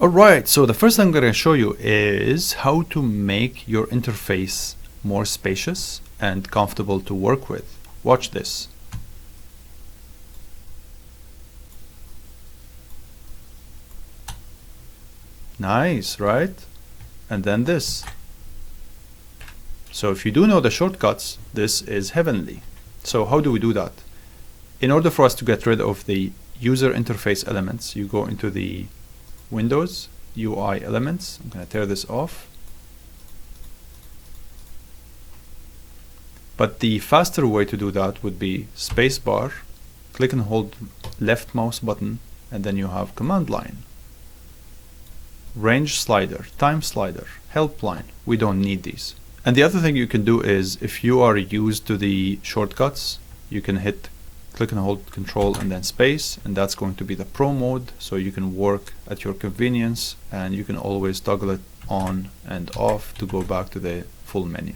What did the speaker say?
Alright, so the first thing I'm going to show you is how to make your interface more spacious and comfortable to work with. Watch this. Nice, right? And then this. So if you do know the shortcuts, this is heavenly. So how do we do that? In order for us to get rid of the user interface elements, you go into the Windows, UI elements. I'm going to tear this off. But the faster way to do that would be spacebar, click and hold left mouse button, and then you have command line. Range slider, time slider, help line. We don't need these. And the other thing you can do is, if you are used to the shortcuts, you can hit click and hold control and then space, and that's going to be the pro mode, so you can work at your convenience and you can always toggle it on and off to go back to the full menu.